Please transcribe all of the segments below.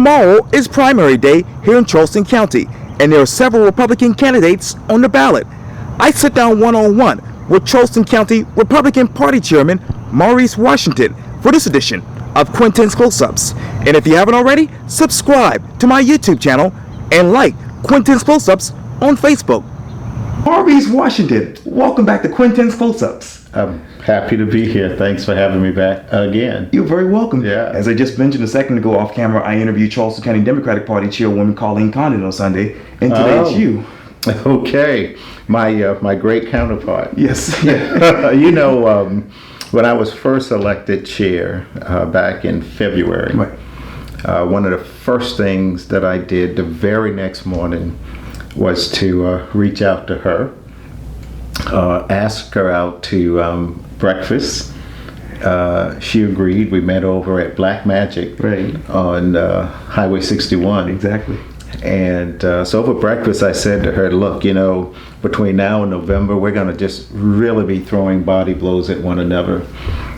Tomorrow is primary day here in Charleston County, and there are several Republican candidates on the ballot. I sit down one-on-one with Charleston County Republican Party Chairman Maurice Washington for this edition of Quintin's Close-Ups. And if you haven't already, subscribe to my YouTube channel and like Quintin's Close-Ups on Facebook. Maurice Washington, welcome back to Quintin's Close-Ups. I'm happy to be here. Thanks for having me back again. You're very welcome. Yeah. As I just mentioned a second ago off camera, I interviewed Charleston County Democratic Party Chairwoman Quintin on Sunday, and today it's you. Okay, my great counterpart. Yes. You know, when I was first elected chair back in February, Right. One of the first things that I did the very next morning was to reach out to her, ask her out to breakfast. She agreed. We met over at Black Magic Right. on Highway 61. Exactly. And so over breakfast, I said to her, look, you know, between now and November, we're going to just really be throwing body blows at one another.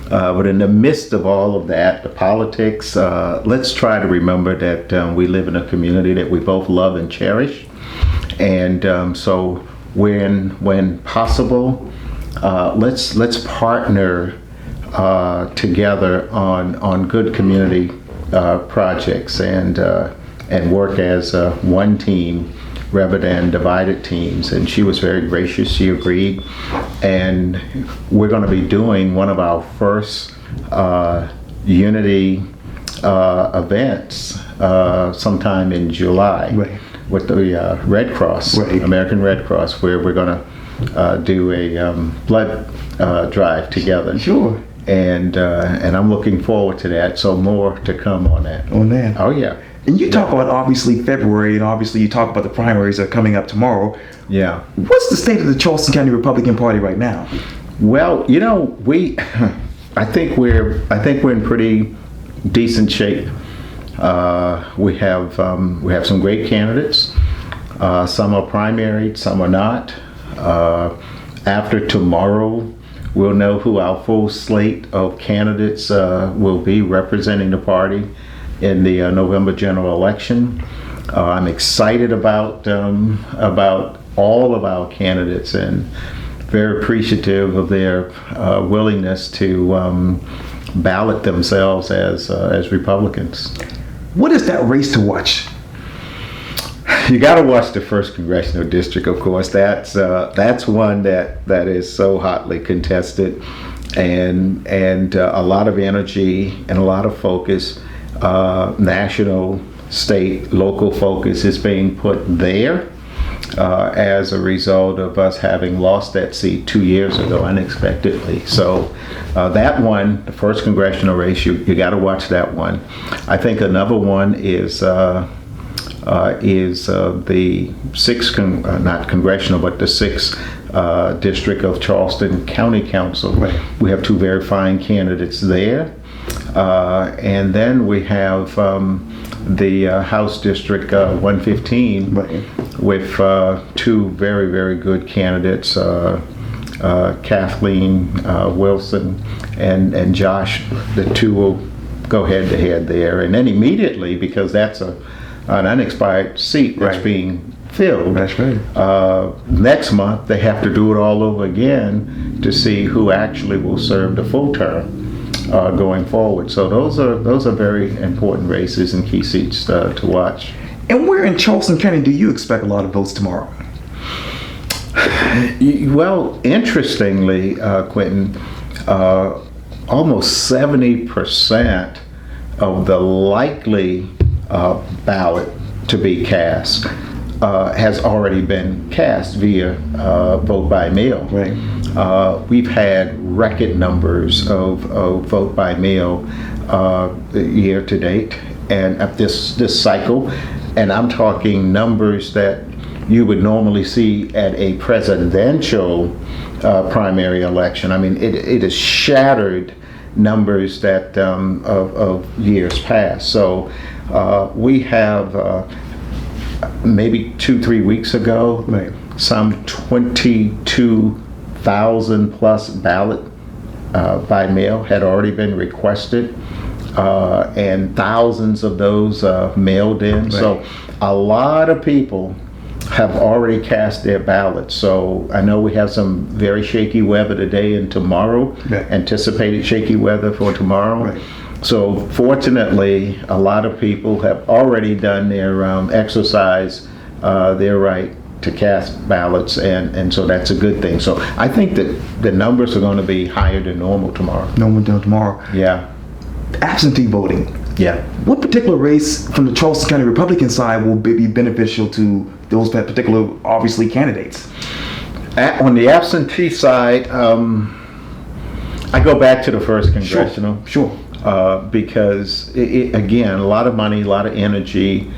But in the midst of all of that, the politics, let's try to remember that we live in a community that we both love and cherish. And so when possible, let's partner together on good community projects and work as one team rather than divided teams. And she was very gracious. She agreed. And we're going to be doing one of our first unity events sometime in July. Right. With the Red Cross, Right. American Red Cross, where we're going to do a blood drive together. Sure. And I'm looking forward to that. So more to come on that. On that. Oh yeah. And you talk about obviously February, and obviously you talk about the primaries that are coming up tomorrow. Yeah. What's the state of the Charleston County Republican Party right now? Well, you know, I think we're in pretty decent shape. We have some great candidates. Some are primaried, some are not. After tomorrow, we'll know who our full slate of candidates will be representing the party in the November general election. I'm excited about all of our candidates and very appreciative of their willingness to ballot themselves as Republicans. What is that race to watch? You got to watch the first congressional district, of course. That's one that is so hotly contested, and a lot of energy and a lot of focus. National, state, local focus is being put there as a result of us having lost that seat 2 years ago unexpectedly. So that one, the first congressional race, you got to watch that one. I think another one is the sixth, not congressional, but the sixth district of Charleston County Council. Right. We have two very fine candidates there. And then we have the House District 115 Right. with two very, very good candidates, Kathleen Wilson and Josh. The two will go head to head there. And then immediately, because that's an unexpired seat that's Right. being filled, That's right. next month they have to do it all over again to see who actually will serve the full term. Going forward. So those are very important races and key seats to watch. And where in Charleston County do you expect a lot of votes tomorrow? Well, interestingly, Quintin, almost 70% of the likely ballot to be cast has already been cast via vote by mail. Right. We've had record numbers of vote by mail year to date, and this cycle, and I'm talking numbers that you would normally see at a presidential primary election. I mean, it has shattered numbers that of years past. So we have maybe 2-3 weeks ago, Right. some 22,000 plus ballot by mail had already been requested and thousands of those mailed in. Right. So a lot of people have already cast their ballots. So I know we have some very shaky weather today and tomorrow, Right. anticipated shaky weather for tomorrow. Right. So fortunately, a lot of people have already done their exercise, their right to cast ballots, and so that's a good thing. So I think that the numbers are going to be higher than normal tomorrow. No one done tomorrow. Yeah, Absentee voting. yeah. What particular race from the Charleston County Republican side will be beneficial to those particular, obviously, candidates? On the absentee side, I go back to the first congressional. Sure. Because again, a lot of money, a lot of energy,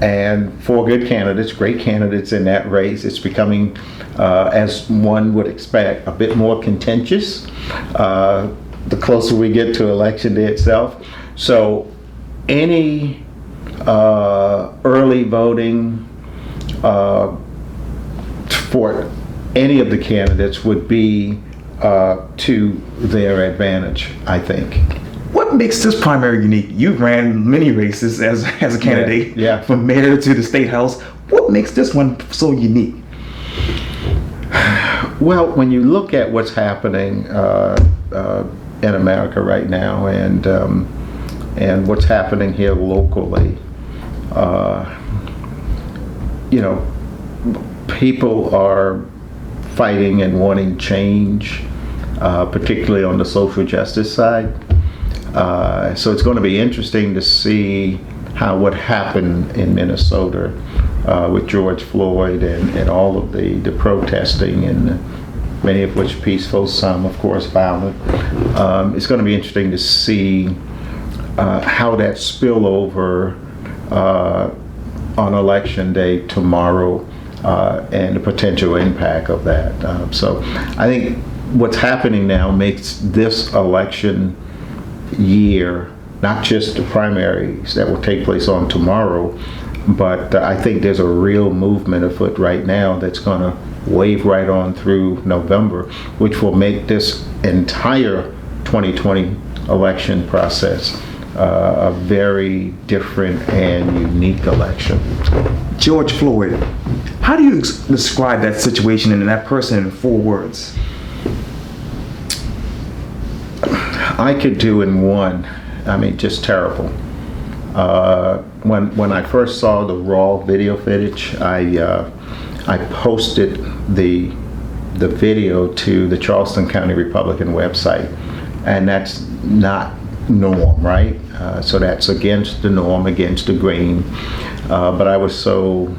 and for good candidates, great candidates in that race, it's becoming, as one would expect, a bit more contentious the closer we get to election day itself. So any early voting for any of the candidates would be to their advantage, I think. What makes this primary unique? You've ran many races as a candidate, Yeah. from mayor to the state house. What makes this one so unique? Well, when you look at what's happening in America right now, and what's happening here locally, you know, people are fighting and wanting change, particularly on the social justice side. So it's going to be interesting to see what happened in Minnesota with George Floyd and all of the protesting, and many of which peaceful, some of course violent. It's going to be interesting to see how that spillover on election day tomorrow, and the potential impact of that. So I think what's happening now makes this election year, not just the primaries that will take place on tomorrow, but I think there's a real movement afoot right now that's going to wave right on through November, which will make this entire 2020 election process a very different and unique election. George Floyd. How do you describe that situation and that person in 4 words? I could do in one. I mean, just terrible. When I first saw the raw video footage, I posted the video to the Charleston County Republican website, and that's not norm, right? So that's against the norm, against the grain. But I was so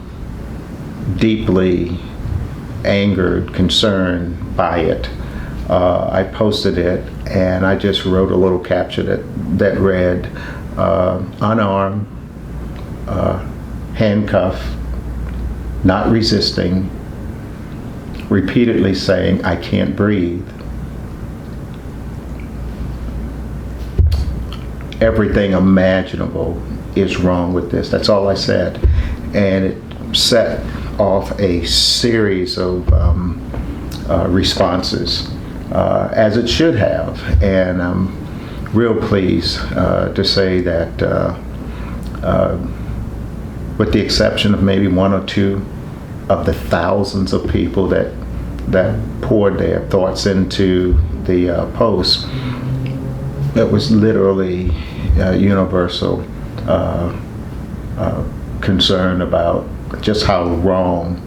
deeply angered, concerned by it. I posted it, and I just wrote a little caption that read, unarmed, handcuffed, not resisting, repeatedly saying, "I can't breathe." Everything imaginable is wrong with this. That's all I said. And it set off a series of responses, as it should have. And I'm real pleased to say that with the exception of maybe 1 or 2 of the thousands of people that poured their thoughts into the post, it was literally universal concern about just how wrong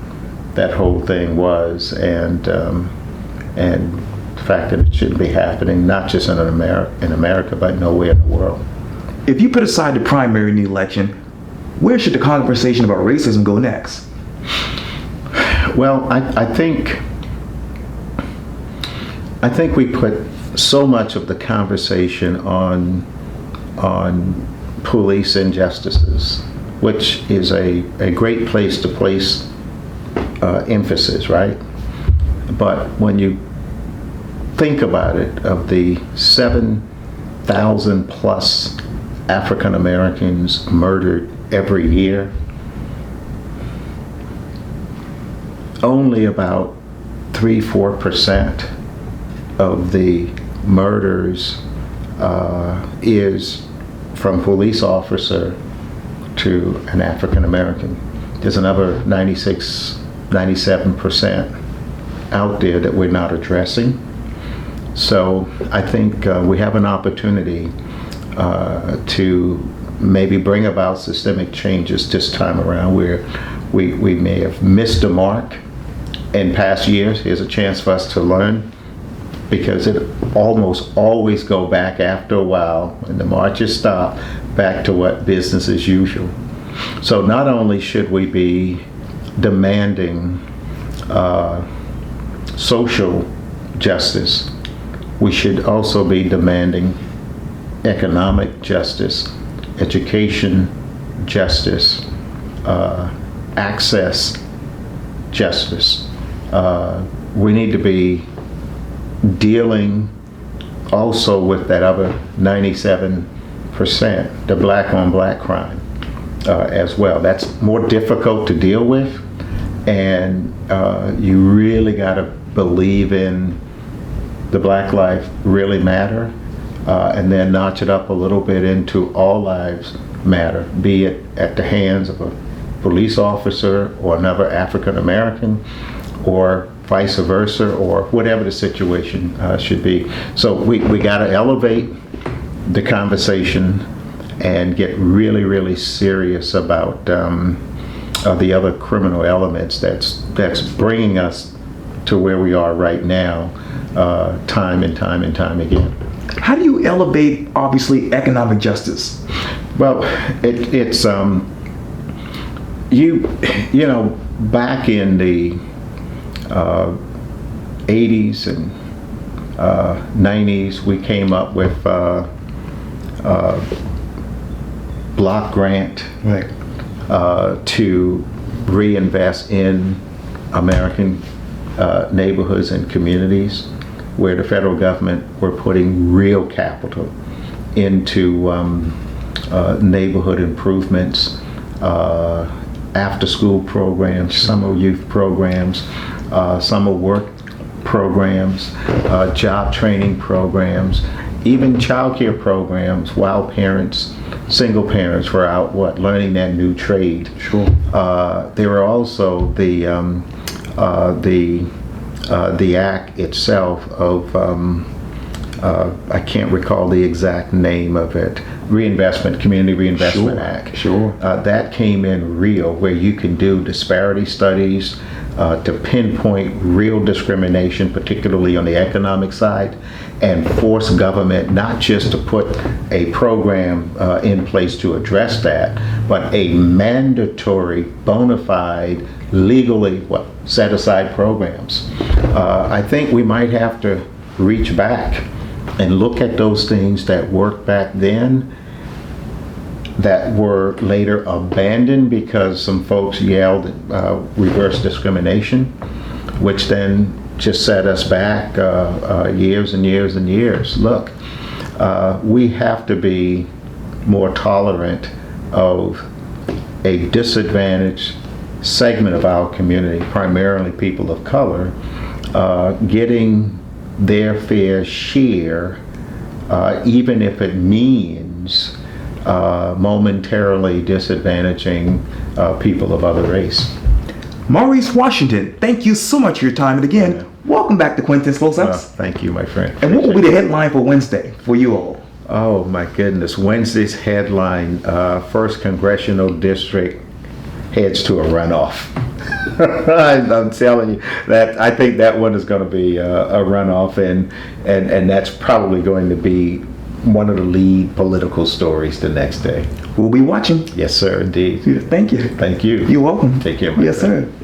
that whole thing was, and the fact that it shouldn't be happening, not just in America, but nowhere in the world. If you put aside the primary in the election, where should the conversation about racism go next? Well, I think we put so much of the conversation on police injustices, which is a great place to place emphasis, right? But when you think about it, of the 7,000 plus African Americans murdered every year, only about 3-4% of the murders is from police officer to an African American. There's another 96, 97% out there that we're not addressing. So I think we have an opportunity to maybe bring about systemic changes this time around, where we may have missed the mark in past years. Here's a chance for us to learn, because it almost always go back after a while, when the marches stop, back to what business as usual. So not only should we be demanding social justice, we should also be demanding economic justice, education justice, access justice. We need to be dealing also with that other 97%, the black on black crime as well. That's more difficult to deal with, and you really got to believe in the Black life really matter, and then notch it up a little bit into all lives matter, be it at the hands of a police officer or another African American, or vice versa, or whatever the situation should be. So we got to elevate the conversation and get really, really serious about the other criminal elements that's bringing us to where we are right now, time and time again. How do you elevate, obviously, economic justice? Well, it's you know, back in the 80s and 90s, we came up with block grant, Right. to reinvest in American neighborhoods and communities, where the federal government were putting real capital into neighborhood improvements, after-school programs, summer youth programs, summer work programs, job training programs, even child care programs while single parents were out learning that new trade. Sure. There were also the act itself of I can't recall the exact name of it. Community Reinvestment Act. Sure. That came in real, where you can do disparity studies to pinpoint real discrimination, particularly on the economic side, and force government not just to put a program in place to address that, but a mandatory, bona fide, legally set aside programs. I think we might have to reach back and look at those things that worked back then, that were later abandoned because some folks yelled reverse discrimination, which then just set us back years and years and years. Look, we have to be more tolerant of a disadvantaged segment of our community, primarily people of color, getting their fair share, even if it means momentarily disadvantaging people of other race. Maurice Washington, thank you so much for your time. And again, welcome back to Quintin's Close-Ups. Thank you, my friend. And what will be the headline for Wednesday for you all? Oh, my goodness. Wednesday's headline, 1st Congressional District heads to a runoff. I'm telling you that I think that one is going to be a runoff, and that's probably going to be one of the lead political stories the next day. We'll be watching. Yes, sir, indeed. Thank you. Thank you. You're welcome. Take care, my Yes, friend. sir.